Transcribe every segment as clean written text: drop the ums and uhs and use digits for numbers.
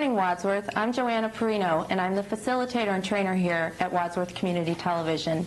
morning, Wadsworth. I'm Johanna Perrino, and I'm the facilitator and trainer here at Wadsworth Community Television.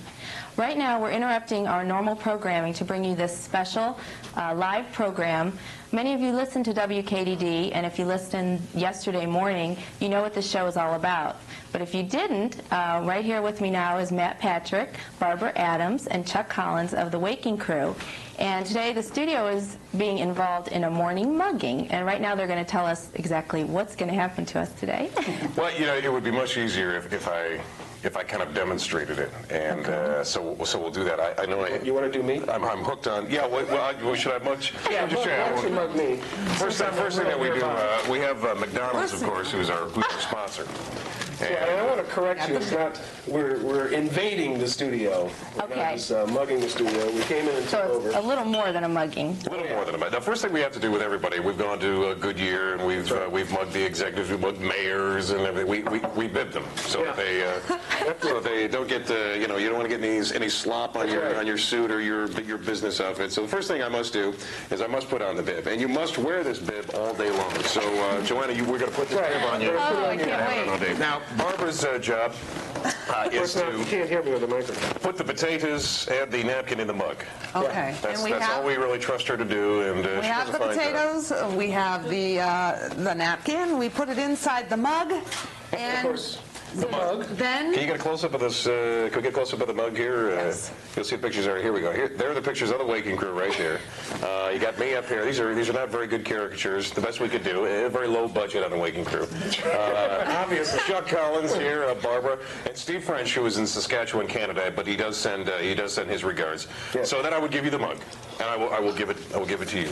Right now, we're interrupting our normal programming to bring you this special live program. Many of you listen to WKDD, and if you listened yesterday morning, you know what the show is all about. But if you didn't, right here with me now is Matt Patrick, Barbara Adams, and Chuck Collins of the Waking Crew. And today the studio is being involved in a morning mugging, and right now they're going to tell us exactly what's going to happen to us today. Well, you know, it would be much easier if I kind of demonstrated it, and so we'll do that. I know. You want to do me? I'm hooked on. Yeah. Well, should I mug? Yeah, mug me. First thing that we do, we have McDonald's, of course, who's our sponsor. And I want to correct you. It's not. We're invading the studio. Okay. Not just mugging the studio. We came in and took over. So it's a little more than a mugging. A little more than a mugging. Now, first thing we have to do with everybody, we've gone to Goodyear and we've mugged the executives, we've mugged mayors and everything. We bib them so that they don't get you don't want to get any slop on your suit or your business outfit. So the first thing I must do is I must put on the bib, and you must wear this bib all day long. So Joanna, we're going to put this bib on you. Oh, I can't wait. Now, Barbara's job is to you can't hear me with the microphone. put the potatoes and the napkin in the mug. Okay. That's all we really trust her to do. And we have the potatoes, we have the napkin, we put it inside the mug, and of course. The mug. Then can you get a close-up of this? Can we get a close-up of the mug here? Yes. You'll see the pictures there. Here we go. There are the pictures of the Waking Crew right there. You got me up here. These are not very good caricatures. The best we could do. A very low budget on the Waking Crew. Obviously. Chuck Collins here, Barbara, and Steve French, who is in Saskatchewan, Canada, but he does send his regards. Yes. So then I would give you the mug, and I will give it to you.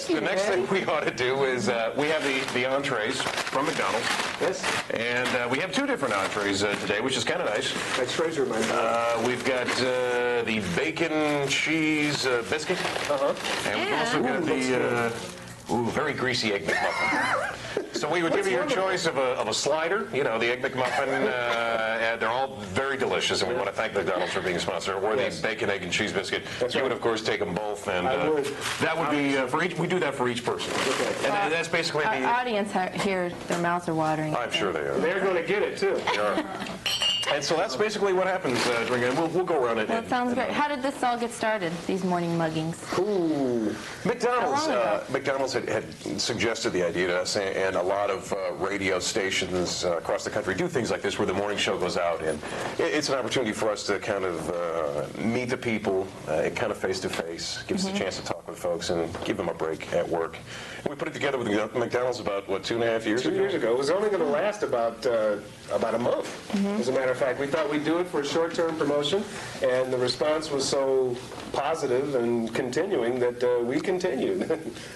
The next thing we ought to do is we have the entrees from McDonald's. Yes. And we have two different entrees today, which is kind of nice. That's treasure, my man. We've got the bacon cheese biscuit, and we've also got the very greasy Egg McMuffin. So we would give you your choice of a slider, the Egg McMuffin, and they're all very delicious, and we want to thank McDonald's for being a sponsor, or the bacon, egg, and cheese biscuit. You would, of course, take them both, and that would be for each. We do that for each person. Okay. And that's basically the audience here, their mouths are watering. I'm sure they are. They're going to get it, too. They are. And so that's basically what happens during it. We'll go around it. Well, it sounds great. How did this all get started, these morning muggings? Ooh. McDonald's had suggested the idea to us, and a lot of radio stations across the country do things like this where the morning show goes out, and it's an opportunity for us to kind of meet the people kind of face-to-face, give us a chance to talk with folks and give them a break at work. And we put it together with McDonald's about, 2.5 years ago? 2 years ago. It was only going to last about a month. As a matter of fact, we thought we'd do it for a short-term promotion, and the response was so positive and continuing that we continued.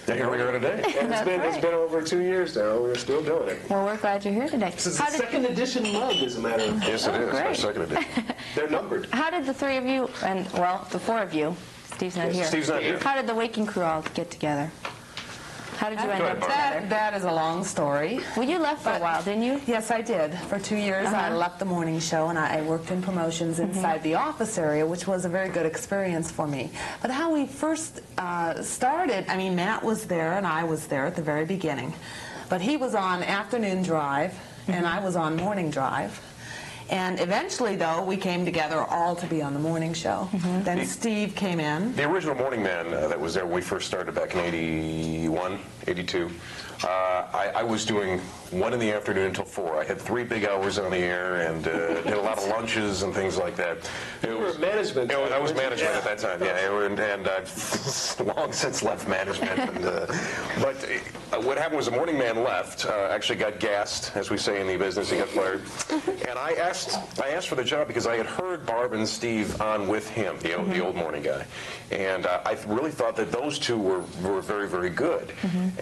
Yeah, here we are today. And it's been over 2 years now. We're still doing it. Well, we're glad you're here today. This is the second edition mug, as a matter of fact. Yes, it is. Great. Our second edition. They're numbered. How did the three of you, the four of you, Steve's not here. Steve's not here. How did the Waking Crew all get together? How did you end up together? that is a long story. Well, you left for a while, didn't you? Yes, I did. For 2 years, I left the morning show, and I worked in promotions inside the office area, which was a very good experience for me. But how we first started, Matt was there, and I was there at the very beginning. But he was on afternoon drive, and I was on morning drive. And eventually, though, we came together all to be on the morning show. Then Steve came in. The original morning man that was there when we first started back in 81, 82, I was doing 1 in the afternoon until 4. I had 3 big hours on the air and did a lot of lunches and things like that. You were management. I was management at that time, and I've long since left management. But what happened was the morning man left, actually got gassed, as we say in the business. He got fired. And I asked for the job because I had heard Barb and Steve on with him, the old morning guy. And I really thought that those two were very, very good.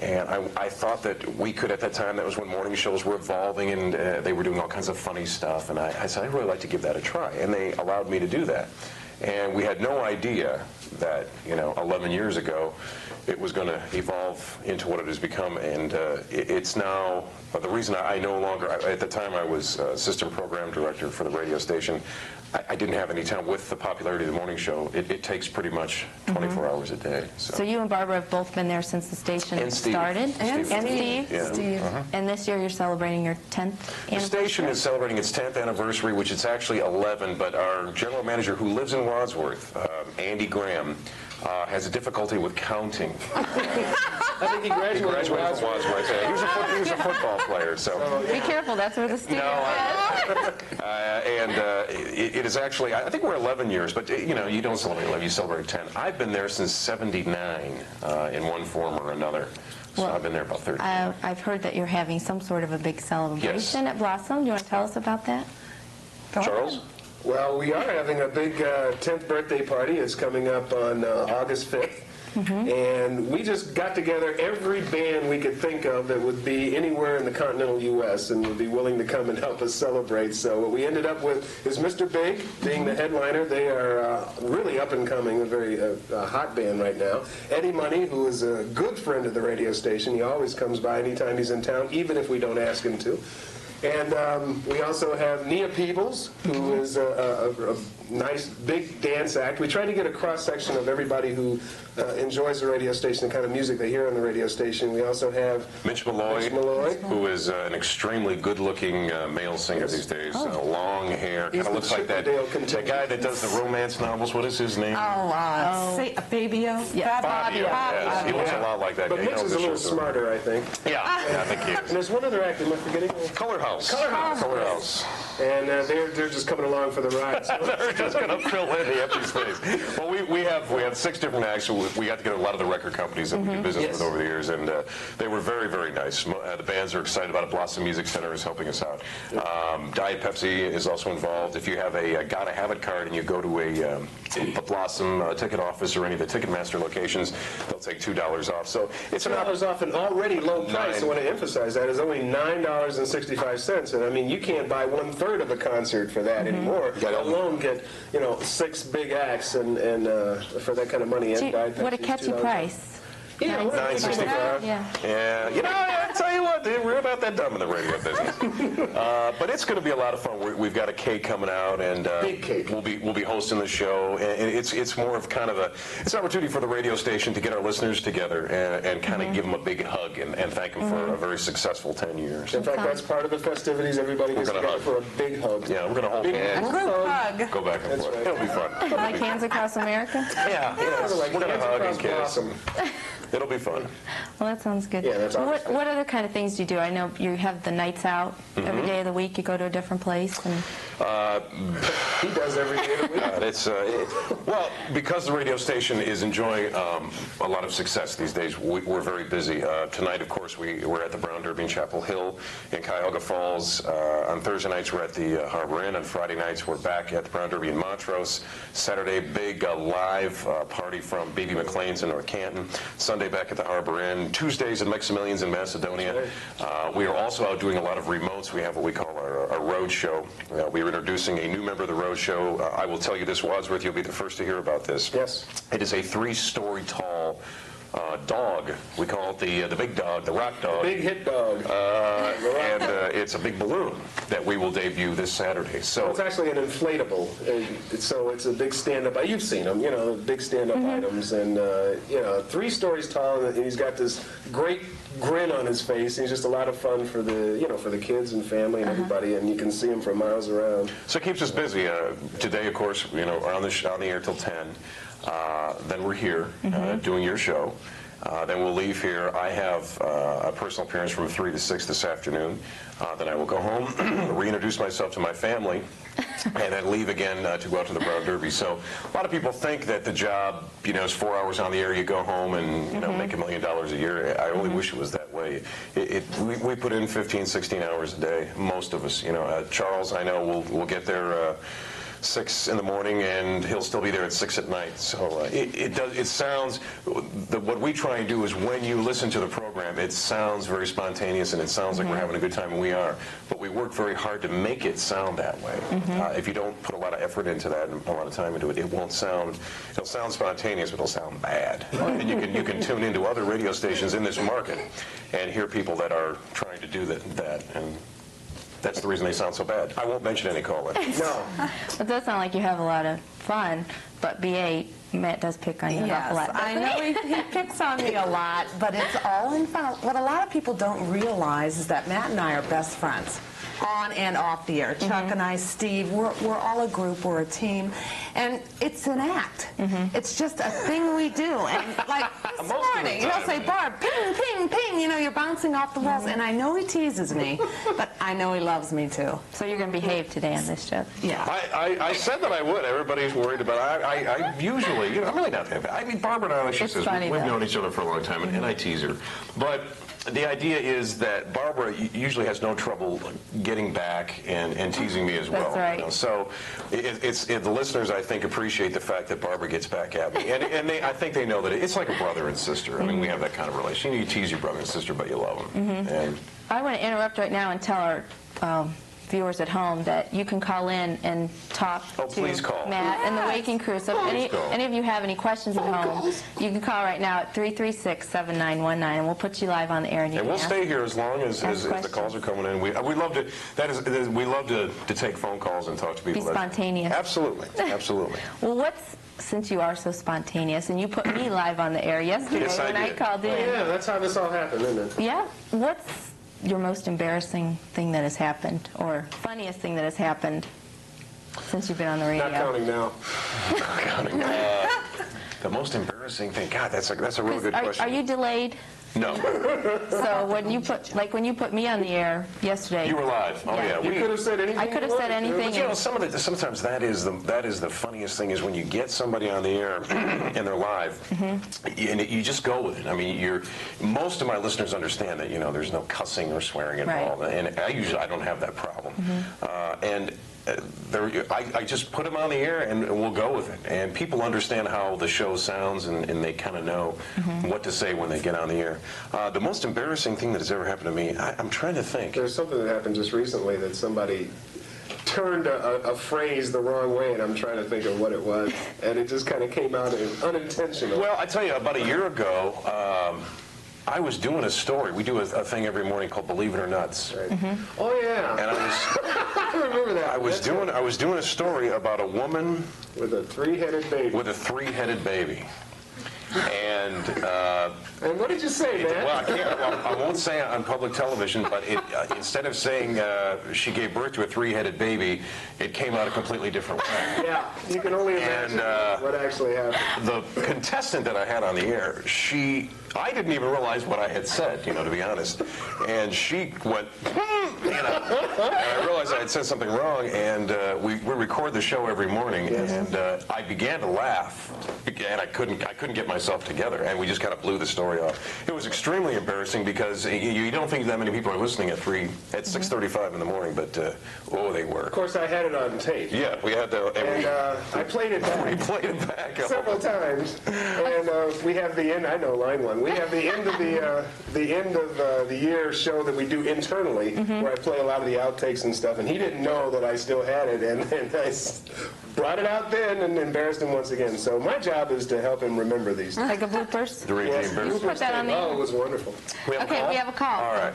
And I thought that we could, at that time, that was when morning shows were evolving, and they were doing all kinds of funny stuff. And I said, I'd really like to give that a try. And they allowed me to do that. And we had no idea that, 11 years ago, it was going to evolve into what it has become, and it's now, the reason I no longer, at the time I was assistant program director for the radio station, I didn't have any time with the popularity of the morning show. It takes pretty much 24 hours a day. So you and Barbara have both been there since the station started? And Steve. Yeah. Steve. And this year you're celebrating your 10th anniversary? The station is celebrating its 10th anniversary, which it's actually 11, but our general manager, who lives in Wadsworth, Andy Graham, has a difficulty with counting. I think he graduated from Wadsworth. Yeah, he was a football player, so. Be careful, that's where the studio is. And it is actually, I think we're 11 years, but you don't celebrate 11, you celebrate 10. I've been there since '79 in one form or another. So I've been there about 30 years. I've heard that you're having some sort of a big celebration at Blossom. Do you want to tell us about that? Charles? Well, we are having a big 10th birthday party. It's coming up on August 5th. And we just got together every band we could think of that would be anywhere in the continental U.S. and would be willing to come and help us celebrate. So what we ended up with is Mr. Big being the headliner. They are really up and coming, a very hot band right now. Eddie Money, who is a good friend of the radio station. He always comes by anytime he's in town, even if we don't ask him to. And we also have Nia Peebles, who is a nice big dance act. We try to get a cross-section of everybody who enjoys the radio station, the kind of music they hear on the radio station. We also have Mitch Malloy, who is an extremely good-looking male singer these days. Long hair, kind of looks like that guy that does the romance novels. What is his name? Fabio? Yeah. Fabio. Yes. He looks a lot like that But guy. Mitch is a little smarter, I think. Yeah, I think he And is. there's one other act, am I forgetting? Color House. Color House. And they're just coming along for the ride. So. They're just going to fill in the empty space. Well, we have 6 different acts. We got together a lot of the record companies that we do business with over the years, and they were very, very nice. The bands are excited about it. Blossom Music Center is helping us out. Diet Pepsi is also involved. If you have a Gotta Have It card and you go to a Blossom ticket office or any of the Ticketmaster locations, they'll take $2 off. So it's $2 off an already low price. I want to emphasize that. It's only $9.65, and I mean you can't buy 1/3 of a concert for that anymore. Let alone get 6 big acts and for that kind of money. What a catchy price. Yeah, $9.65. Yeah. I tell you what, we're about that dumb in the radio business. But it's going to be a lot of fun. We've got a cake coming out, and big cake. We'll be hosting the show, and it's more of kind of it's an opportunity for the radio station to get our listeners together and kind of give them a big hug and thank them for a very successful 10 years. In fact, that's part of the festivities. Everybody gets together for a big hug. Yeah, we're going to hold hands. Group hug. Go back and forth. right. It'll be fun. Like Hands Across America? Yeah, we're going to hug and kiss. Blossom. It'll be fun. Well, that sounds good. Yeah, that's awesome. What other kind of things do you do? I know you have the nights out every day of the week. You go to a different place. And He does every day of the week. Well, because the radio station is enjoying a lot of success these days, we're very busy. Tonight, of course, we're at the Brown Derby in Chapel Hill in Cuyahoga Falls. On Thursday nights, we're at the Harbor Inn. On Friday nights, we're back at the Brown Derby in Montrose. Saturday, big live party from B.B. McLean's in North Canton. Sunday, back at the Harbor Inn. Tuesdays at Maximilian's in Macedonia. We are also out doing a lot of remotes. We have what we call our road show. We are introducing a new member of the road show. I will tell you this, Wadsworth, you'll be the first to hear about this. Yes. It is a 3-story tall dog. We call it the big dog, the rock dog. Big hit dog. And it's a big balloon that we will debut this Saturday. So It's actually an inflatable, so it's a big stand-up. You've seen them, big stand-up items, and 3 stories tall, and he's got this great grin on his face. He's just a lot of fun for the kids and family and everybody, and you can see him for miles around. So it keeps us busy. Today, of course, we're on the air till 10. Then we're here doing your show. Then we'll leave here. I have a personal appearance from 3 to 6 this afternoon. Then I will go home, reintroduce myself to my family, and then leave again to go out to the Brown Derby. So a lot of people think that the job, is 4 hours on the air, you go home and make $1 million a year. I only wish it was that way. We put in 15, 16 hours a day, most of us. Charles, I know, will get there 6 in the morning, and he'll still be there at 6 at night. So it sounds, what we try and do is when you listen to the program, it sounds very spontaneous, and it sounds like we're having a good time, and we are. But we work very hard to make it sound that way. If you don't put a lot of effort into that and a lot of time into it, it won't sound, it'll sound spontaneous, but it'll sound bad. And you can tune into other radio stations in this market and hear people that are trying to do that, and that's the reason they sound so bad. I won't mention any caller. No. It does sound like you have a lot of fun, but BA, Matt does pick on you an awful lot. I know he picks on me a lot, but it's all in fun. What a lot of people don't realize is that Matt and I are best friends, on and off the air. Chuck and I, Steve, we're all a group, we're a team, and it's an act. It's just a thing we do. And like this morning, he'll say, Barb, ping, ping, ping, you know, you're bouncing off the walls, and I know he teases me, but I know he loves me too. So you're going to behave today on this show? Yeah. I said that I would. Everybody's worried about it. I usually, I'm really not that bad. I mean, Barbara and I, like she says, we've known each other for a long time, and I tease her. But the idea is that Barbara usually has no trouble getting back and teasing me as well. That's right. You know? So the listeners, I think, appreciate the fact that Barbara gets back at me. And I think they know that it's like a brother and sister. I mean, we have that kind of relation. You tease your brother and sister, but you love them. And I want to interrupt right now and tell our viewers at home that you can call in and talk to Matt and the Waking Crew. So if any of you have any questions at home, you can call right now at 336-7919, and we'll put you live on the air. And we'll stay here as long as the calls are coming in. We love to. We love to take phone calls and talk to people. Be spontaneous. Absolutely, absolutely. Well, since you are so spontaneous, and you put me live on the air yesterday when I called in. Yeah, that's how this all happened, isn't it? Yeah. What's your most embarrassing thing that has happened, or funniest thing that has happened since you've been on the radio? Not counting now. Not counting now. The most embarrassing thing. God, that's a really good question. Are you delayed? No. So when you put me on the air yesterday, you were live. Oh yeah. You could have said anything. I could have said anything. But, you know, sometimes that is the funniest thing is when you get somebody on the air and they're live, and you just go with it. I mean, most of my listeners understand that there's no cussing or swearing involved, and I don't have that problem, and. I just put them on the air and we'll go with it. And people understand how the show sounds and they kind of know what to say when they get on the air. The most embarrassing thing that has ever happened to me, I'm trying to think. There's something that happened just recently that somebody turned a phrase the wrong way, and I'm trying to think of what it was. And it just kind of came out unintentional. Well, I tell you, about a year ago, I was doing a story. We do a thing every morning called Believe It or Nuts. Right. Oh yeah. And I remember that. I was doing a story about a woman with a three-headed baby. With a three-headed baby. And what did you say, man? Well, I won't say it on public television, but instead of saying she gave birth to a three-headed baby, it came out a completely different way. Yeah, you can only imagine what actually happened. The contestant that I had on the air, I didn't even realize what I had said, to be honest. And she went, and I realized I had said something wrong, and we record the show every morning, and I began to laugh, and I couldn't get myself together, and we just kind of blew the story off. It was extremely embarrassing because you don't think that many people are listening at 6:35 in the morning, but they were. Of course, I had it on tape. Yeah, we had the. And I played it back. We played it back several times, and we have the end. I know line one. We have the end of the year show that we do internally, where I play a lot of the outtakes and stuff. And he didn't know that I still had it, and I brought it out then and embarrassed him once again. So my job is to help him remember these. Like a bloopers? Yes, put that on the air. Oh, it was wonderful. We have a call. All right.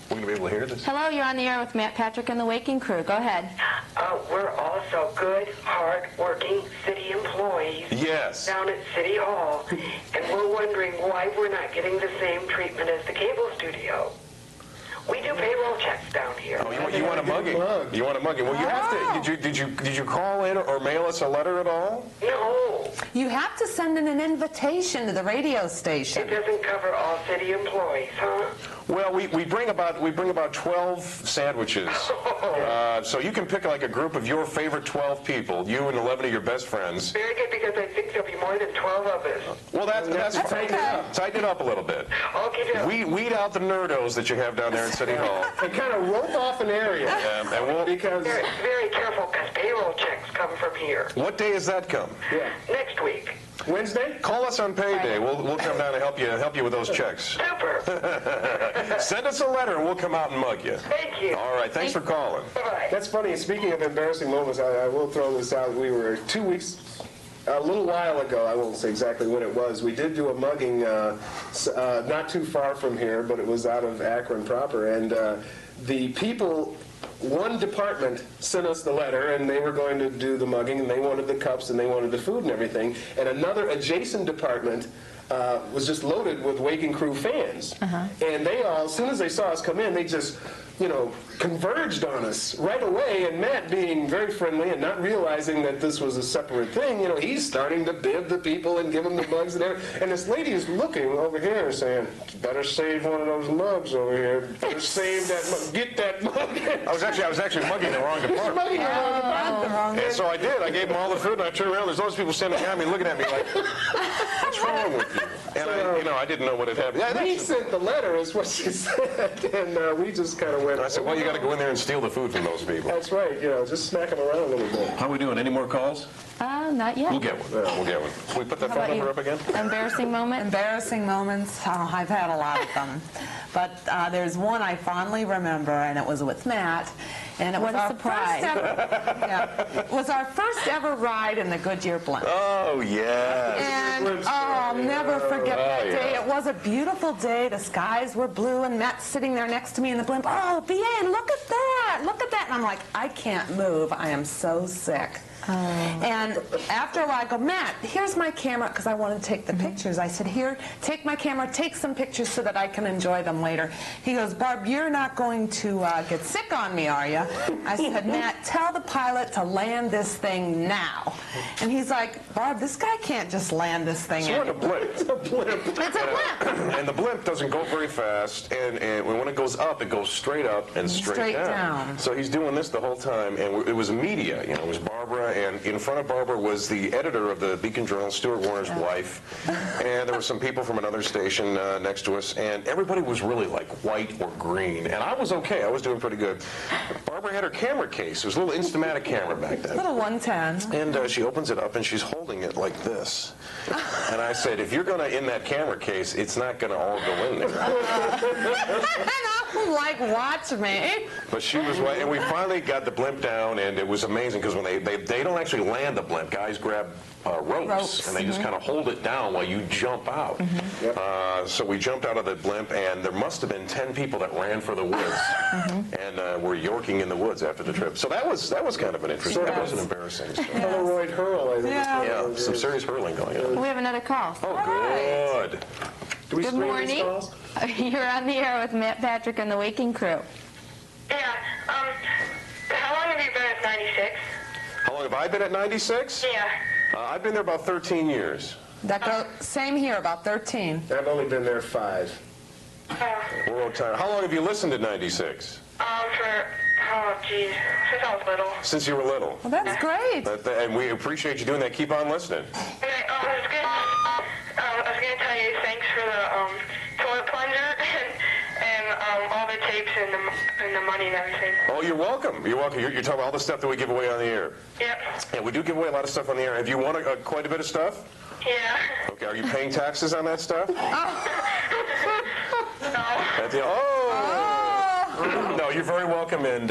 We're going to be able to hear this? Hello, you're on the air with Matt Patrick and the Waking Crew. Go ahead. We're also good, hard-working city employees down at City Hall, and we're wondering why we're not getting the same treatment as the cable studio. We do payroll checks down here. Oh, you want a mugging? You want a mugging? Well, you have to. Did you call in or mail us a letter at all? No. You have to send in an invitation to the radio station. It doesn't cover all city employees, huh? Well, we bring about 12 sandwiches. So you can pick like a group of your favorite 12 people, you and 11 of your best friends. Very good, because I think there'll be more than 12 of us. Well, that's tighten it up a little bit. Okay. Weed out the nerdos that you have down there. City Hall. And kind of rope off an area. And we'll, Because, Very, very careful, because payroll checks come from here. what day does that come? yeah. Next week. Wednesday? Call us on payday. We'll come down and help you with those checks. Super. Send us a letter and we'll come out and mug you. Thank you. All right, thanks for calling. Bye-bye. That's funny. Speaking of embarrassing moments, I will throw this out. We were 2 weeks, a little while ago, I won't say exactly when it was, we did do a mugging not too far from here, but it was out of Akron proper. And the people, one department sent us the letter, and they were going to do the mugging, and they wanted the cups, and they wanted the food and everything. And another adjacent department was just loaded with Waking Crew fans. And they all, as soon as they saw us come in, they just, converged on us right away. And Matt, being very friendly and not realizing that this was a separate thing, he's starting to bib the people and give them the mugs and everything. And this lady is looking over here and saying, better save one of those mugs over here. Better save that mug. Get that mug. I was actually mugging the wrong department. Mugging the wrong department. And so I did. I gave them all the food, and I turned around. There's all these people standing behind me, looking at me like, "What's wrong with you?" And I didn't know what had happened. Yeah, He sent the letter, is what she said, and we just kind of went. I said, "Well, you got to go in there and steal the food from those people." That's right. Just smack them around a little bit. How are we doing? Any more calls? Not yet. We'll get one. We'll get one. Can we put that How phone about number you? up again? Embarrassing moment? Embarrassing moments, I've had a lot of them. But there's one I fondly remember, and it was with Matt. And it was What a our surprise. first ever, it was our first ever ride in the Goodyear Blimp. Oh, yes. And I'll never forget that day. It was a beautiful day. The skies were blue, and Matt's sitting there next to me in the blimp. Oh, BA, look at that. Look at that. And I'm like, I can't move. I am so sick. And after a while, I go, Matt, here's my camera, because I want to take the pictures. I said, here, take my camera, take some pictures so that I can enjoy them later. He goes, Barb, you're not going to get sick on me, are you? I said, Matt, tell the pilot to land this thing now. And he's like, Barb, this guy can't just land this thing. It's like a blimp. It's a blimp. It's a blimp. And the blimp doesn't go very fast, and when it goes up, it goes straight up and straight down. So he's doing this the whole time, and it was media. It was Barbara, and in front of Barbara was the editor of the Beacon Journal, Stuart Warner's wife, and there were some people from another station next to us, and everybody was really like white or green, and I was okay. I was doing pretty good. Barbara had her camera case. It was a little Instamatic camera back then. Little 110. And she opens it up, and she's holding it like this. And I said, if you're going to in that camera case, it's not going to all go in there. And I'm like, watch me. But she was right, and we finally got the blimp down, and it was amazing, because when they don't actually land the blimp, guys grab ropes, and they just kind of hold it down while you jump out. So we jumped out of the blimp, and there must have been 10 people that ran for the woods, and were yorking in the woods after the trip. So that was kind of an interesting, that was an embarrassing story. Polaroid hurl, I think. Yeah. Yeah, some serious hurling going on. We have another call. Oh, good. Do we Good screen morning. these calls? You're on the air with Matt Patrick and the Waking Crew. Yeah, how long have you been at 96? How long have I been at 96? Yeah. I've been there about 13 years. Same here, about 13. I've only been there 5. We're all tired. How long have you listened to 96? Since I was little. Since you were little. Well, that's great. And we appreciate you doing that. Keep on listening. And I was gonna tell you thanks for the toilet plunger and all the tapes and the money and everything. Oh, you're welcome. You're welcome. You're talking about all the stuff that we give away on the air. Yep. Yeah, we do give away a lot of stuff on the air. Have you won quite a bit of stuff? Yeah. Okay, are you paying taxes on that stuff? No, you're very welcome, and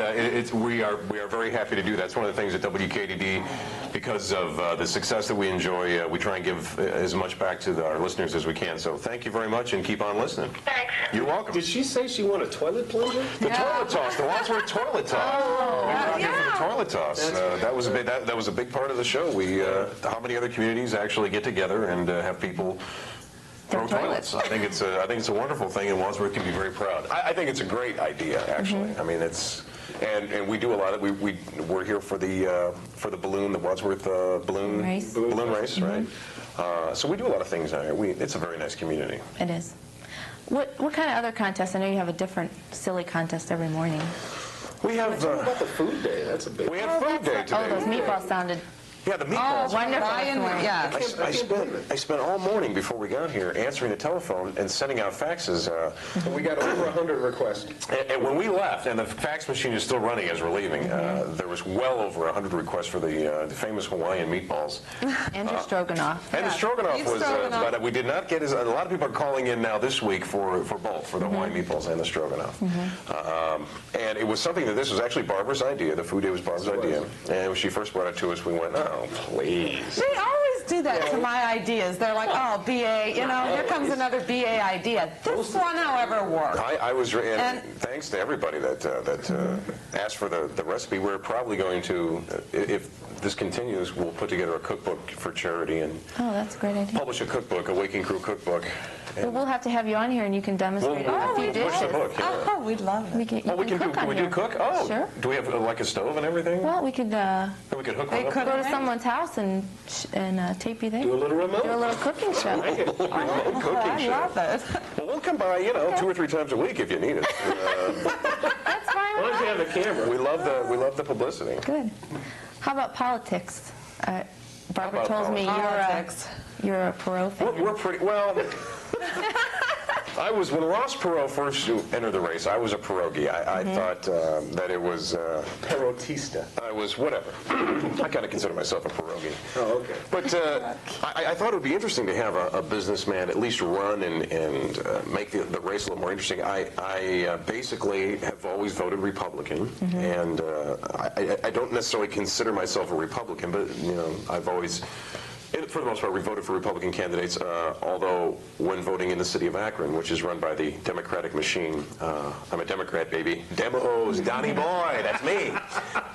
we are very happy to do that. It's one of the things at WKDD, because of the success that we enjoy, we try and give as much back to our listeners as we can. So thank you very much, and keep on listening. Thanks. You're welcome. Did she say she won a toilet plunger? The toilet toss, the Wadsworth toilet toss. We were out here for the toilet toss. That was a big part of the show. How many other communities actually get together and have people throw toilets? I think it's a wonderful thing, and Wadsworth can be very proud. I think it's a great idea, actually. I mean, it's and we do a lot of we're here for the balloon, the Wadsworth balloon race, right? So we do a lot of things out here. It's a very nice community. It is. What kind of other contests? I know you have a different silly contest every morning. We have What about the food day? That's a big. we have food day today. Oh, those meatballs sounded Yeah, the meatballs. wonderful. Yeah. I spent all morning before we got here answering the telephone and sending out faxes. And we got over 100 requests. And when we left, and the fax machine is still running as we're leaving, there was well over 100 requests for the famous Hawaiian meatballs. And your stroganoff. And the stroganoff beef was, stroganoff. but we did not get a lot of people are calling in now this week for both, for the Hawaiian meatballs and the stroganoff. And it was something that this was actually Barbara's idea. The food day was Barbara's idea. And when she first brought it to us, we went, oh, please. They always do that to my ideas. They're like, oh, BA, here comes another BA idea. This one, however, worked. I was, and thanks to everybody that asked for the recipe. We're probably going to, if this continues, we'll put together a cookbook for charity and Oh, that's a great idea. publish a cookbook, a Waking Crew cookbook. Well, we'll have to have you on here and you can demonstrate We'll- a few we'll push the dishes. book, yeah. Oh, we'd love it. We can, you Oh, we can do. cook Can on we here. do cook? Oh, Sure. Do we have like a stove and everything? Well, we could Then we could hook one They up. could- go to someone's house and tape you there. Do a little remote. Do a little cooking show. Remote Oh, cooking I show. love it. Well, we'll come by, 2 or 3 times a week if you need it. That's fine. Why don't you have a camera? We love the publicity. Good. How about politics? Barbara How about tells me politics? you're a Perot fan. We're pretty well. When Ross Perot first entered the race, I was a pierogi. I thought that it was. Perotista. I was whatever. I kind of consider myself a pierogi. Oh, okay. But I thought it would be interesting to have a businessman at least run and make the race a little more interesting. I basically have always voted Republican, and I don't necessarily consider myself a Republican, but I've always. For the most part, we voted for Republican candidates, although when voting in the city of Akron, which is run by the Democratic machine, I'm a Democrat, baby. Demos, Donnie Boy, that's me.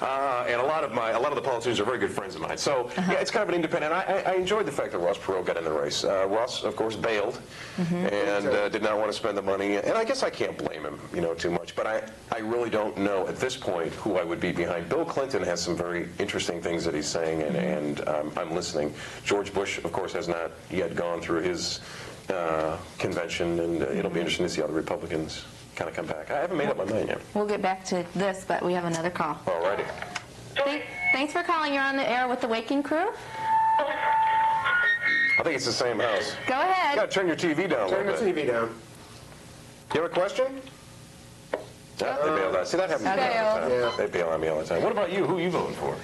And a lot of the politicians are very good friends of mine. So, yeah, it's kind of an independent. I enjoyed the fact that Ross Perot got in the race. Ross, of course, bailed and did not want to spend the money. And I guess I can't blame him, too much. But I really don't know at this point who I would be behind. Bill Clinton has some very interesting things that he's saying, and I'm listening. George Bush, of course, has not yet gone through his convention, and it'll be interesting to see how the Republicans kind of come back. I haven't made up my mind yet. We'll get back to this, but we have another call. All righty. Thanks for calling. You're on the air with the Waking Crew. I think it's the same house. Go You ahead. got to turn your TV down a Turn the little bit. TV down. You have a question? Yeah, they bailed out. See, that happens to me all the time. Yeah. They bail on me all the time. What about you? Who are you voting for?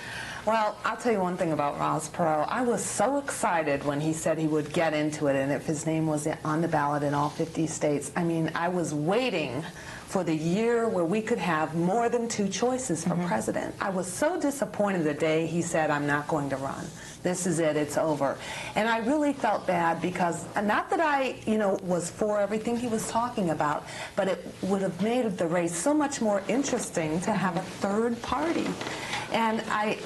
Well, I'll tell you one thing about Ross Perot. I was so excited when he said he would get into it, and if his name was on the ballot in all 50 states. I mean, I was waiting for the year where we could have more than 2 choices for president. I was so disappointed the day he said, I'm not going to run. This is it, it's over. And I really felt bad because, not that I, was for everything he was talking about, but it would have made the race so much more interesting to have a third party. And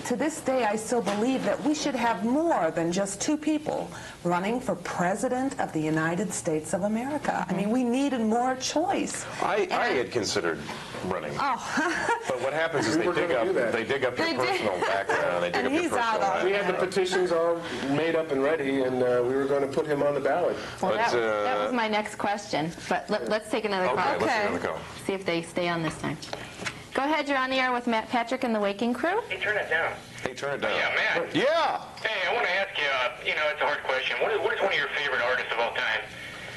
to this day, I still believe that we should have more than just 2 people running for President of the United States of America. I mean, we needed more choice. I had considered running. Oh. But what happens is We were they dig gonna up do that. your They did. personal background. They dig And up your he's personal out on We life. had the petitions all made up and ready, and we were going to put him on the ballot. Well, But, that was my next question, but let's take another Okay, call. let's Okay. see another go. See if they stay on this time. Go ahead, you're on the air with Matt Patrick and the Waking Crew. Hey, turn it down. Hey, turn it down. Yeah, Matt. Yeah. Hey, I want to ask you, it's a hard question. What is one of your favorite artists of all time?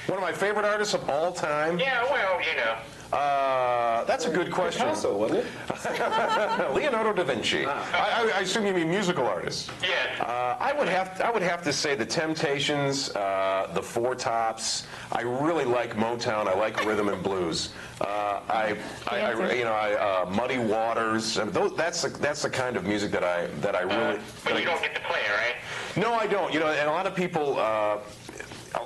One of my favorite artists of all time? Yeah, well, That's a good question. Picasso, wasn't it? Leonardo da Vinci. I assume you mean musical artists. Yes. I would have to say the Temptations, the Four Tops. I really like Motown. I like rhythm and blues. Muddy Waters. That's the kind of music that I really. But you don't get to play it, right? No, I don't. And a lot of people.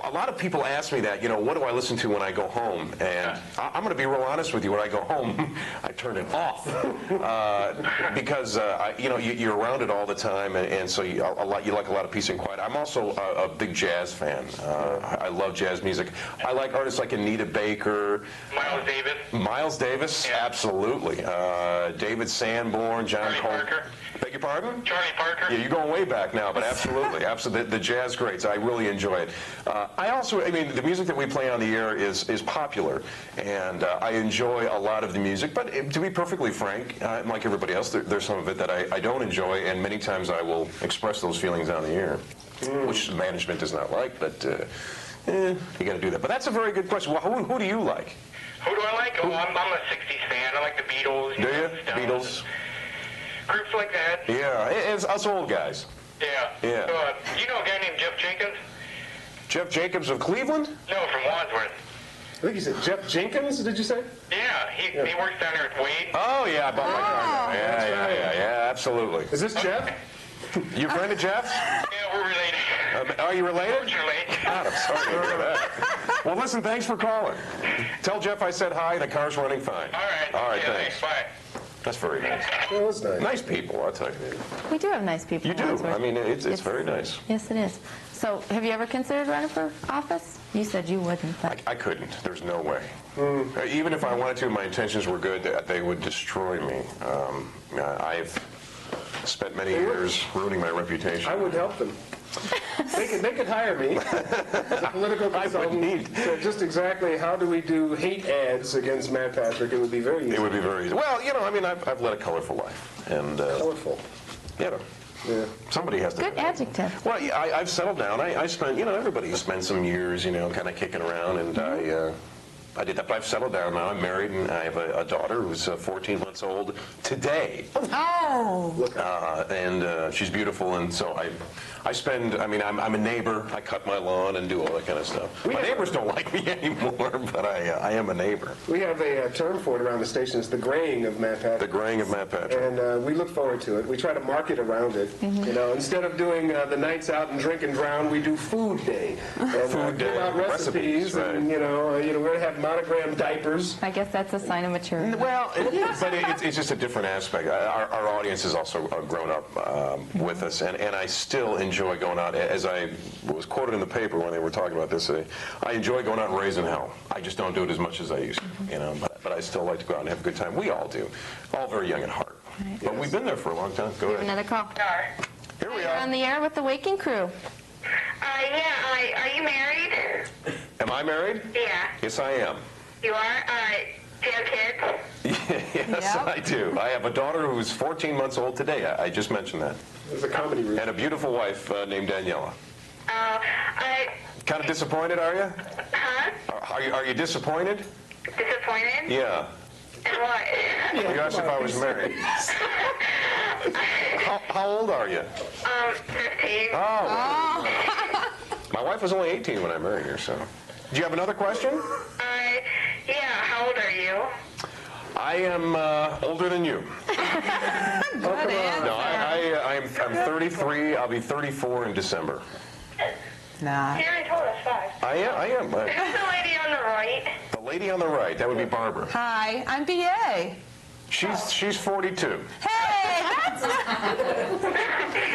A lot of people ask me that, what do I listen to when I go home? And I'm going to be real honest with you. When I go home, I turn it off because you're around it all the time, and so you like a lot of peace and quiet. I'm also a big jazz fan. I love jazz music. I like artists like Anita Baker, Miles Davis. Miles Davis, Yeah. absolutely. David Sanborn, John Charlie Cole. Parker. Beg your pardon? Charlie Parker. Yeah, you're going way back now, but absolutely, absolutely. The jazz greats, I really enjoy it. I mean, the music that we play on the air is popular, and I enjoy a lot of the music, but to be perfectly frank, like everybody else, there's some of it that I don't enjoy, and many times I will express those feelings on the air, which management does not like, but you got to do that. But that's a very good question. Well, who do you like? Who do I like? Oh, I'm a 60s fan. I like the Beatles. Do you? Stones, Beatles? Groups like that. Yeah, it's us old guys. Yeah. Yeah. You know a guy named Jeff Jenkins? Jeff Jacobs of Cleveland? No, from Wadsworth. I think you said Jeff Jenkins, did you say? Yeah, he works down there at Wade. Oh, yeah, I bought my car. Yeah, absolutely. Is this Jeff? You friend of Jeff's? Yeah, we're related. Are you related? Fortunately. God, I'm sorry to hear that. Well, listen, thanks for calling. Tell Jeff I said hi, the car's running fine. All right. All right, Yeah, thanks. Bye. That's very nice. Well, that's nice. Nice people, I'll tell you. We do have nice people You in do. Wadsworth. I mean, it's very nice. Yes, it is. So, have you ever considered running for office? You said you wouldn't, but... I couldn't. There's no way. Even if I wanted to, my intentions were good, they would destroy me. I've spent many years ruining my reputation. I would help them. They could hire me as a political consultant. So just exactly how do we do hate ads against Matt Patrick? It would be very easy. It would be very easy. Well, you know, I mean, I've led a colorful life. And, Colorful. you know, Yeah. somebody has to... Good adjective. Well, yeah, I've settled down. I spent, you know, everybody spends some years, you know, kind of kicking around, and I did that, but I've settled down now. I'm married, and I have a daughter who's 14 months old today. Oh! And she's beautiful, and so I spend, I mean, I'm a neighbor. I cut my lawn and do all that kind of stuff. My neighbors don't like me anymore, but I am a neighbor. We have a term for it around the station. It's the graying of Matt Patrick. The graying of Matt Patrick. And we look forward to it. We try to market around it. You know, instead of doing the nights out and drink and drown, we do food day. And Food day. give out recipes, Right. and you know, we're going to have monogrammed diapers. I guess that's a sign of maturity. Well, but it's just a different aspect. Our audience has also grown up with us, and I still enjoy going out. As I was quoted in the paper when they were talking about this, I enjoy going out and raising hell. I just don't do it as much as I used to, you know, but I still like to go out and have a good time. We all do. All very young at heart. Right. But we've been there for a long time. Go ahead. Another call. Here we You're on are. the air with the Waking Crew. Are you married? Am I married? Yeah. Yes, I am. You are? Do you have kids? Yes, Yep. I do. I have a daughter who's 14 months old today. I just mentioned that. It's a comedy routine. And a beautiful wife named Daniela. I... Kind of disappointed, are you? Huh? Are you disappointed? Disappointed? Yeah. And what? You asked if I was married. How old are you? 15. Oh. My wife was only 18 when I married her, so. Do you have another question? Yeah, how old are you? I am older than you. No, I'm 33. I'll be 34 in December. Nah. You already told us 5. I am. Who's the lady on the right? The lady on the right, that would be Barbara. Hi, I'm BA. She's 42. Hey, that's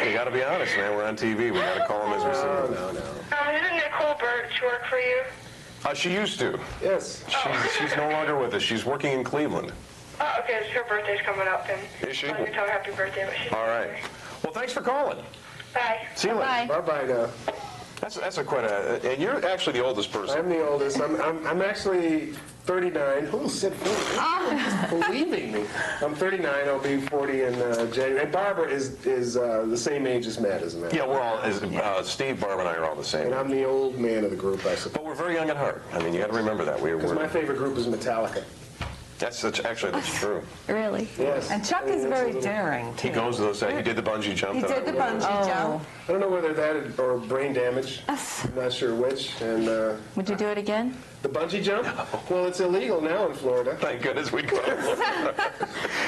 You got to be honest, man. We're on TV. We got to call them as we see them. No. Doesn't Nicole Birch work for you? She used to. Yes. She's no longer with us. She's working in Cleveland. Oh, okay, so her birthday's coming up, then. Is she? Let me tell her happy birthday, but she's All right. Well, thanks for calling. Bye. See you later. Bye. Bye-bye now. That's a quite a. And you're actually the oldest person. I'm the oldest. I'm actually 39. Who said 40? Believing me. I'm 39. I'll be 40 in January. And Barbara is the same age as Matt, isn't that? Yeah, we're all. Steve, Barbara, and I are all the same. And I'm the old man of the group, I suppose. But we're very young at heart. I mean, you got to remember that. Because my favorite group is Metallica. That's true. Really? Yes. And Chuck is very daring, He too. goes to those. He did the bungee jump. He that I did the remember. bungee jump. I don't know whether that or brain damage. I'm not sure which. And Would you do it again? the bungee jump? Well, it's illegal now in Florida. Thank goodness we got it.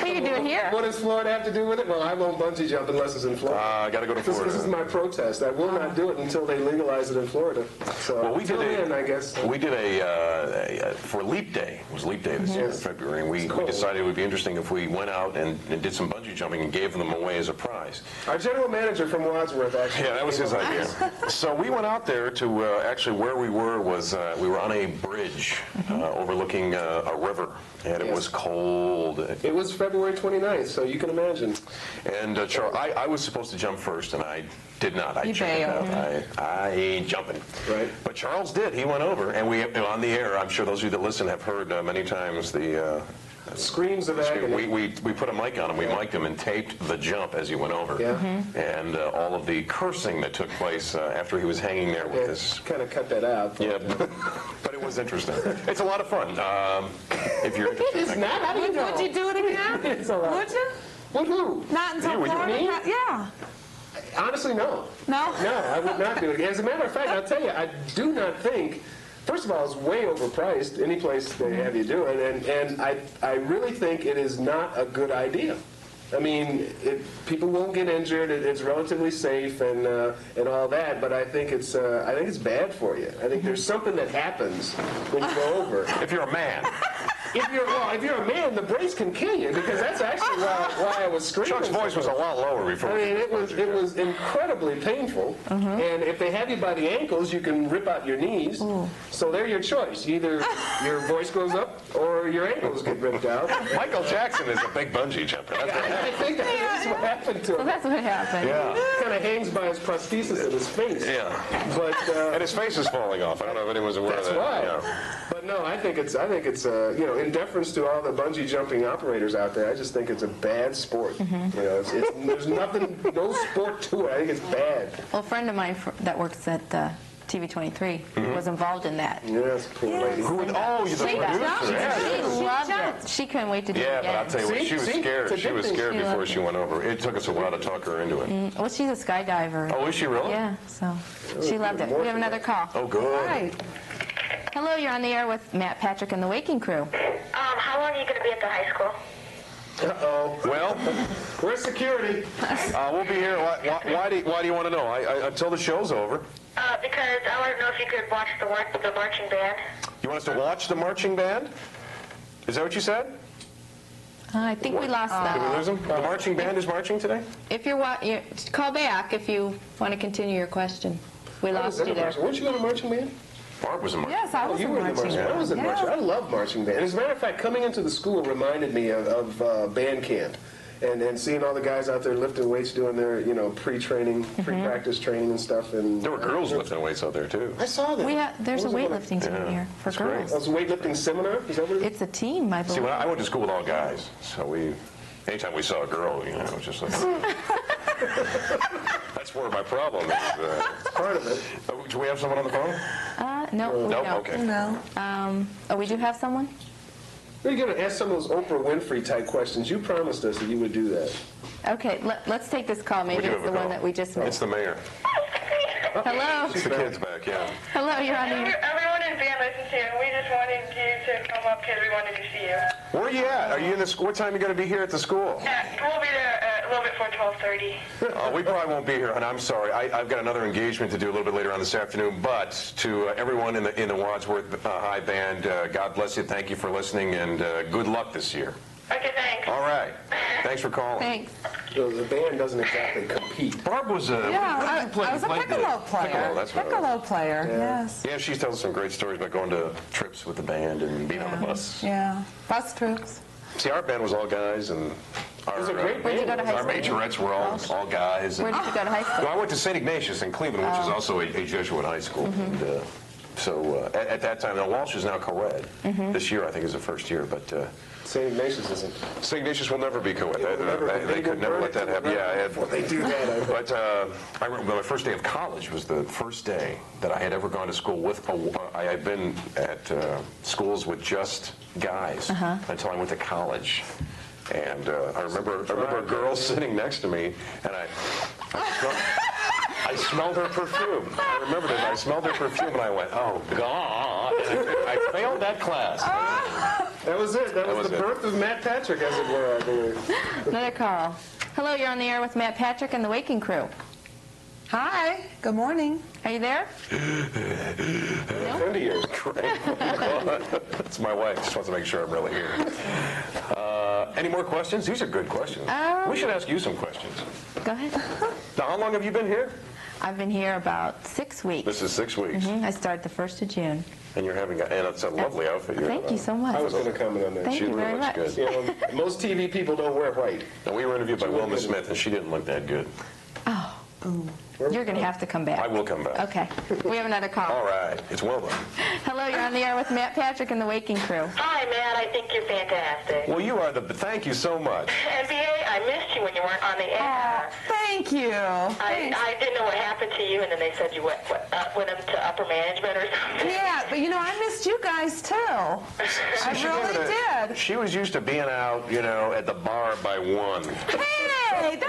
We could do it here. What does Florida have to do with it? Well, I won't bungee jump unless it's in Florida. I got to go to This is Florida. my protest. I will not do it until they legalize it in Florida. So Well, we did till then, I guess. We did a for Leap Day. It was Leap Day this year in Yes. February, and we cold. decided it would be interesting if we went out and did some bungee jumping and gave them away as a prize. Our general manager from Wadsworth, actually. Yeah, that was his idea. So we went out there to actually where we were was we were on a bridge overlooking a river, and it was cold. It was February 29th, so you can imagine. And Charles, I was supposed to jump first, and I did not. I jumped out. I ain't jumping. Right. But Charles did. He went over, and we on the air. I'm sure those of you that listen have heard many times the. Screams of agony. We put a mic on him. We mic'd him and taped the jump as he went over. Yeah. And all of the cursing that took place after he was hanging there with this. Kind of cut that out. Yeah, but it was interesting. It's a lot of fun. If you're interested. It's not. How do you know? Would you do it again? It's a lot. Would you? With who? Not until Would you? Florida? Yeah. Honestly, no. No? No, I would not do it. As a matter of fact, I'll tell you, I do not think. First of all, it's way overpriced, any place they have you do it, and I really think it is not a good idea. I mean, people won't get injured, it's relatively safe and all that, but I think it's bad for you. I think there's something that happens when you go over. If you're a man. If you're a man, the brace can kill you, because that's actually why I was screaming. Chuck's voice was a lot lower before. I mean, it was incredibly painful. And if they have you by the ankles, you can rip out your knees. So they're your choice. Either your voice goes up or your ankles get ripped out. Michael Jackson is a big bungee jumper. That's what I think that's what happened to Well, him. that's what happened. yeah. Kind of hangs by his prosthesis in his face. Yeah. But And his face is falling off. I don't know if anyone's aware that's of that. why. Yeah. But no, I think it's in deference to all the bungee jumping operators out there, I just think it's a bad sport. There's nothing, no sport to it. I think it's bad. Well, a friend of mine that works at TV 23 was involved in that. Yes, poor lady. Who would, oh, you're the She producer. Yeah. loved it. She couldn't wait to do it Yeah, again. but I'll tell you what, she was scared. it's She was addicting. scared She before loved she went over. It took us a while to talk her into it. Well, she's a skydiver. Oh, is she really? Yeah, so she loved it. We have another call. Oh, good. Right. Hello, you're on the air with Matt Patrick and the Waking Crew. How long are you going to be at the high school? Uh-oh. Well, Where's security? we'll be here. Why do you want to know? Until the show's over. Because I want to know if you could watch the marching band. You want us to watch the marching band? Is that what you said? I think we lost Did we them. lose them? The marching band is marching today? If you're call back if you want to continue your question. We lost you there. Weren't you in a marching band? Barb was a marching Yes, I was You in were in the marching. marching band. I was in marching. I love marching band. As a matter of fact, coming into the school reminded me of band camp. And seeing all the guys out there lifting weights, doing their pre-training, pre-practice training and stuff. And There were girls lifting weights out there, too. I saw that. There's a What was it? weightlifting team Yeah, here for that's great. girls. That was a weightlifting seminar? Is that what it is? It's a team, I See, believe. when I went to school with all guys, so anytime we saw a girl, it was just like... That's where my problem is. Part of it. Do we have someone on the phone? No, we Nope, don't. okay. No. We do have someone? You're going to ask some of those Oprah Winfrey type questions. You promised us that you would do that. Okay, let's take this call. We Maybe do it's have the a one call. that we just It's missed. the mayor. Hello? The kid's back, yeah. Hello, you're on the air. Everyone in band listens to you, and we just wanted you to come up because we wanted to see you. Where are you at? Are you in the school? What time are you going to be here at the school? We'll be there a little bit before 12:30. We probably won't be here, and I'm sorry. I've got another engagement to do a little bit later on this afternoon. But to everyone in the Wadsworth High Band, God bless you. Thank you for listening, and good luck this year. Okay, thanks. All right. Thanks for calling. Thanks. The band doesn't exactly compete. Barb was a... Yeah, I was a piccolo player. Piccolo, that's right. Piccolo player, yes. Yeah, she tells some great stories about going to trips with the band and being on the bus. Yeah, bus trips. See, our band was all guys, and our, was a great Where'd you go to high our school? majorettes were all guys. Where did you go to high Well, school? I went to St. Ignatius in Cleveland, which is also a Jesuit high school. And, so at that time, now Walsh is now co-ed. This year, I think, is the first year, but St. Ignatius isn't. St. Ignatius will never be co-ed. never- They could never let that happen. Yeah, Well, they do that. but I remember my first day of college was the first day that I had ever gone to school with I had been at schools with just guys until I went to college. And I remember a girl sitting next to me, and I smelled her perfume. I remembered it. I smelled her perfume, and I went, "Oh God!" And I failed that class. That was it. That was the it. birth of Matt Patrick, as it were, I believe. Another call. Hello, you're on the air with Matt Patrick and the Waking Crew. Hi, good morning. Are you there? Friend of yours. That's my wife. Just wants to make sure I'm really here. Any more questions? These are good questions. We should ask you some questions. Go ahead. Now, how long have you been here? I've been here about 6 weeks. This is 6 weeks. I started the 1st of June. And and it's a lovely outfit. Thank you so much. I was going to comment on that. Thank She you really very looks much. good. You know, most TV people don't wear white. And we were interviewed by Wilma Smith, and she didn't look that good. Oh, you're going to have to come back. I will come back. Okay. We have another call. All right. It's Wilma. Hello, you're on the air with Matt Patrick and the Waking Crew. Hi, Matt. I think you're fantastic. Well, you are thank you so much. NBA, I missed you when you weren't on the air. Thank you. I didn't know what happened to you, and then they said you went up to upper management or something. Yeah, but you know, I missed you guys too. I really did. She was used to being out, at the bar by 1. Hey,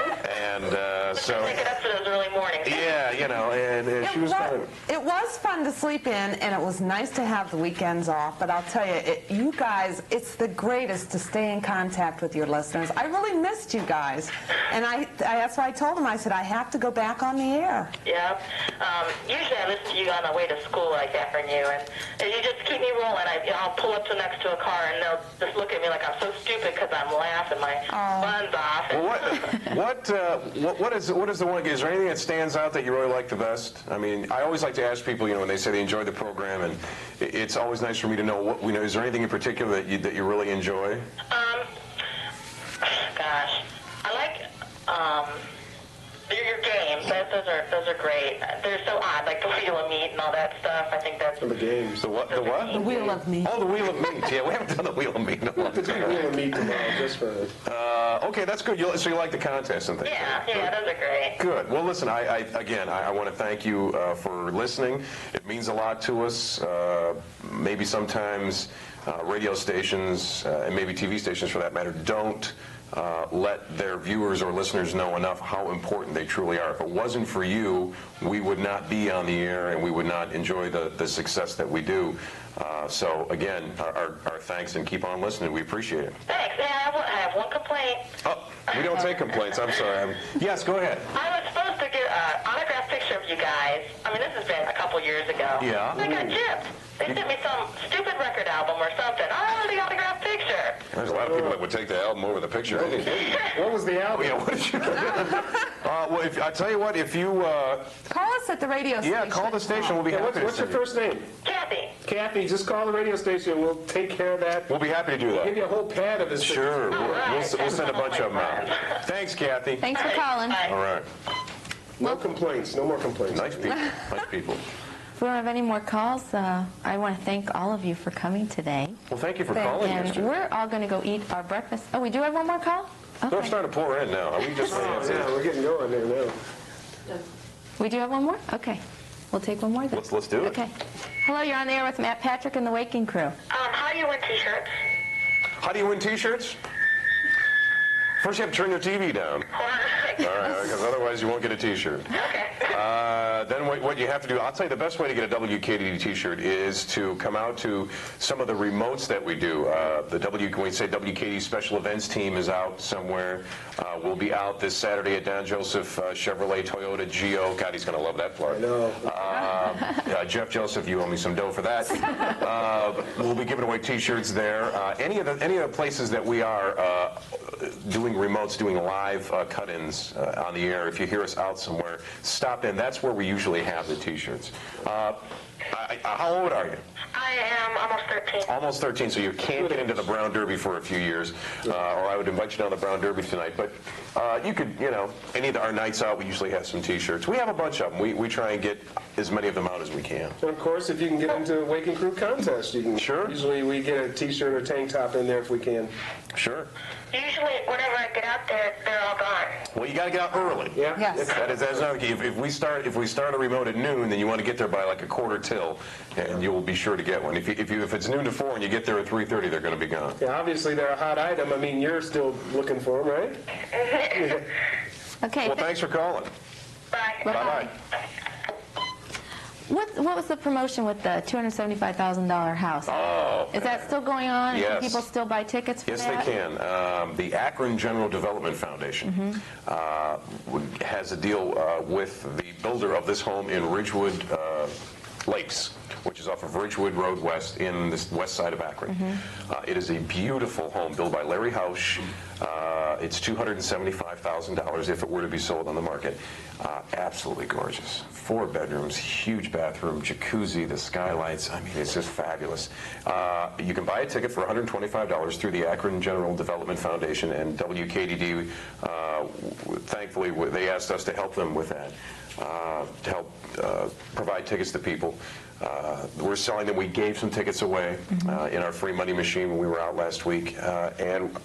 And so... Make it up for those early mornings. Yeah, and she was kind of... It was fun to sleep in, and it was nice to have the weekends off, but I'll tell you, you guys, it's the greatest to stay in contact with your listeners. I really missed you guys, and that's why I told them, I said, I have to go back on the air. Yep. Usually I listen to you on the way to school like after you, and you just keep me rolling. I'll pull up next to a car, and they'll just look at me like I'm so stupid because I'm laughing my buns off. Well, what is the one? Is there anything that stands out that you really like the best? I mean, I always like to ask people, when they say they enjoy the program, and it's always nice for me to know is there anything in particular that you really enjoy? Gosh, I like your games. Those are great. They're so odd, like the Wheel of Meat and all that stuff. I think that's The games. The what? The what? The Wheel of Meat. Oh, the Wheel of Meat. Yeah, we haven't done the Wheel of Meat in a long The time. Wheel of Meat tomorrow, just for... Okay, that's good. So you like the contest and things? yeah, those are great. Good. Well, listen, I want to thank you for listening. It means a lot to us. Maybe sometimes radio stations, and maybe TV stations for that matter, don't let their viewers or listeners know enough how important they truly are. If it wasn't for you, we would not be on the air and we would not enjoy the success that we do. So again, our thanks, and keep on listening. We appreciate it. Thanks. Yeah, I have one complaint. Oh, we don't take complaints. I'm sorry. Yes, go ahead. I was supposed to get an autographed picture of you guys. I mean, this has been a couple years ago. Yeah. I got gypped. They sent me some stupid record album or something. I want the autographed picture. There's a lot of people that would take the album over the picture. What was the album? Yeah, what did you well, I tell you what, if you... Call us at the radio station. Yeah, call the station. We'll be happy to What's your send you. first name? Kathy. Kathy, just call the radio station. We'll take care of that. We'll be happy to do that. Give you a whole pad of his Sure. right. We'll send a bunch of them out. Thanks, Kathy. Thanks for calling. Bye. All right. No complaints. No more complaints. Nice people. Nice people. If we don't have any more calls, I want to thank all of you for coming today. Well, thank you for calling And yesterday. we're all going to go eat our breakfast. Oh, we do have one more call? We're Okay. starting to pour in now. Are we just... Yeah, we're getting going there now. We do have one more? Okay. We'll take one more then. Let's do it. Okay. Hello, you're on the air with Matt Patrick and the Waking Crew. How do you win T-shirts? How do you win T-shirts? First, you have to turn your TV down. All right, because otherwise you won't get a T-shirt. Okay. Then what you have to do, I'll tell you the best way to get a WKDD T-shirt is to come out to some of the remotes that we do. When we say WKD Special Events team is out somewhere. We'll be out this Saturday at Don Joseph Chevrolet Toyota Geo. God, he's going to love that part. I know. Jeff Joseph, you owe me some dough for that. We'll be giving away T-shirts there. Any of the places that we are doing remotes, doing live cut-ins on the air, if you hear us out somewhere, stop in. That's where we usually have the T-shirts. How old are you? I am almost 13. Almost 13, so you can't get into the Brown Derby for a few years, or I would invite you down to the Brown Derby tonight. But you could, any of our nights out, we usually have some T-shirts. We have a bunch of them. We try and get as many of them out as we can. And of course, if you can get into a Waking Crew contest, you can. Sure. Usually we get a T-shirt or tank top in there if we can. Sure. Usually, whenever I get out there, they're all gone. Well, you got to get out early. Yeah. Yes. That's not key. If we start a remote at noon, then you want to get there by like a quarter till, and you will be sure to get one. If it's noon to 4 and you get there at 3:30, they're going to be gone. Yeah, obviously they're a hot item. I mean, you're still looking for them, right? Okay. Well, thanks for calling. Bye. Bye-bye. What was the promotion with the $275,000 house? Oh. Is that still going on? Yes. Can people still buy tickets for Yes, that? they can. The Akron General Development Foundation has a deal with the builder of this home in Ridgewood Lakes. which is off of Ridgewood Road West in the west side of Akron. It is a beautiful home built by Larry Hausch. It's $275,000 if it were to be sold on the market. Absolutely gorgeous. 4 bedrooms, huge bathroom, jacuzzi, the skylights. I mean, it's just fabulous. You can buy a ticket for $125 through the Akron General Development Foundation, and WKDD, thankfully, they asked us to help them with that, to help provide tickets to people. We're selling them. We gave some tickets away in our free money machine when we were out last week, and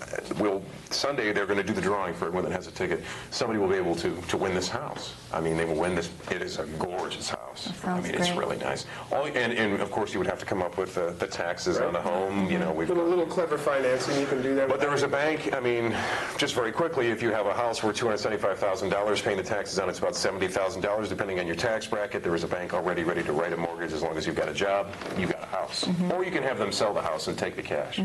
Sunday they're going to do the drawing for everyone that has a ticket. Somebody will be able to win this house. I mean, they will win this. It is a gorgeous house. I mean, it's really nice. And of course, you would have to come up with the taxes on the home. You know, we've a little clever financing. You can do that. But there is a bank. I mean, just very quickly, if you have a house worth $275,000, paying the taxes on it's about $70,000, depending on your tax bracket. There is a bank already ready to write a mortgage. As long as you've got a job, you've got a house. Or you can have them sell the house and take the cash.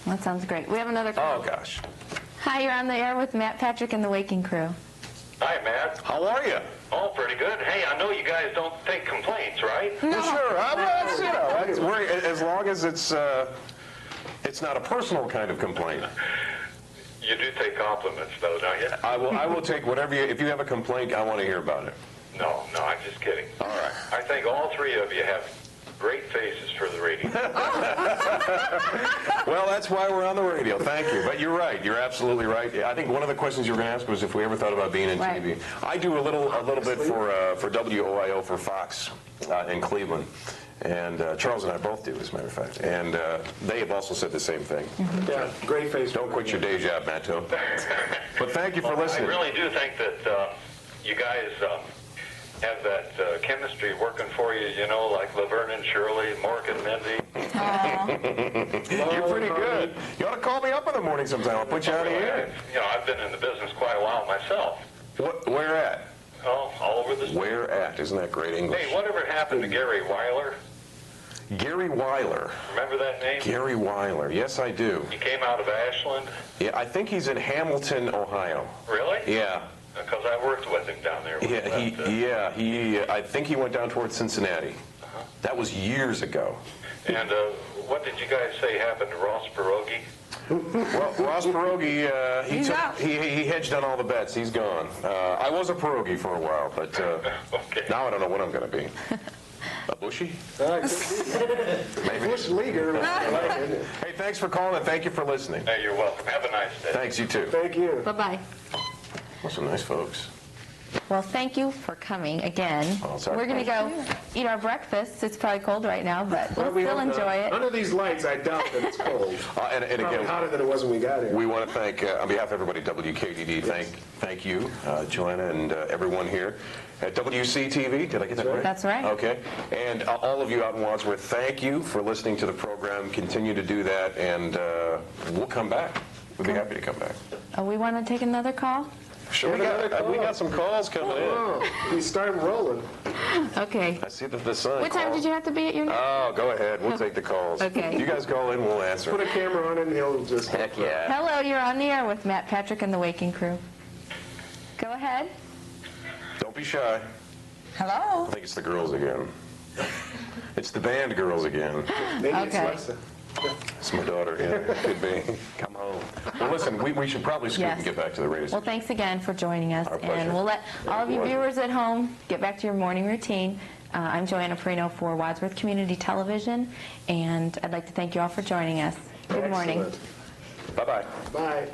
That sounds great. We have another call. Oh, gosh. Hi, you're on the air with Matt, Patrick, and the Waking Crew. Hi, Matt. How are you? Oh, pretty good. Hey, I know you guys don't take complaints, right? Well, sure. As long as it's not a personal kind of complaint. You do take compliments, though, don't you? I will take whatever if you have a complaint, I want to hear about it. No, I'm just kidding. All right. I think all 3 of you have great faces for the radio. Well, that's why we're on the radio. Thank you. But you're right. You're absolutely right. I think one of the questions you were going to ask was if we ever thought about being in TV. I do a little bit for WOIO for Fox in Cleveland. And Charles and I both do, as a matter of fact. And they have also said the same thing. Yeah, great face. Don't quit your day job, Matto. But thank you for listening. I really do think that you guys have that chemistry working for you, you know, like Laverne and Shirley, Mork and Mindy. You're pretty good. You ought to call me up in the morning sometime. I'll put you out of here. You know, I've been in the business quite a while myself. Where at? Oh, all over the state. Where at? Isn't that great English? Hey, whatever happened to Gary Weiler? Gary Weiler. Remember that name? Gary Weiler. Yes, I do. He came out of Ashland? Yeah, I think he's in Hamilton, Ohio. Really? Yeah. Because I worked with him down there. I think he went down towards Cincinnati. That was years ago. And what did you guys say happened to Ross Pierogi? Well, Ross Pierogi, he hedged on all the bets. He's gone. I was a pierogi for a while, but now I don't know what I'm going to be. A bushy? Maybe. Bush leaguer. Hey, thanks for calling and thank you for listening. Hey, you're welcome. Have a nice day. Thanks, you too. Thank you. Bye-bye. Well, some nice folks. Well, thank you for coming again. Oh, it's our We're going to go eat our breakfast. It's probably cold right now, but we'll still enjoy it. Under these lights, I doubt that it's cold. And again, hotter than it was when we got here. We want to thank, on behalf of everybody at WKDD, thank you, Johanna, and everyone here at WCTV. Did I get that right? That's right. Okay. And all of you out in Wadsworth, thank you for listening to the program. Continue to do that, and we'll come back. We'd be happy to come back. We want to take another call? Sure, we got some calls coming in. He's starting rolling. Okay. I see the sun. What time did you have to be at your next? Oh, go ahead. We'll take the calls. Okay. You guys call in, we'll answer. Put a camera on it and he'll just... Heck yeah. Hello, you're on the air with Matt, Patrick, and the Waking Crew. Go ahead. Don't be shy. Hello. I think it's the girls again. It's the band girls again. Maybe Okay. it's Lessa. It's my daughter, yeah. Could be. Come home. Well, listen, we should probably scoot and get back to the radio Well, station. thanks again for joining us. Our pleasure. And we'll let all of you viewers at home get back to your morning routine. I'm Johanna Perrino for Wadsworth Community Television, and I'd like to thank you all for joining us. Good morning. Excellent. Bye-bye. Bye.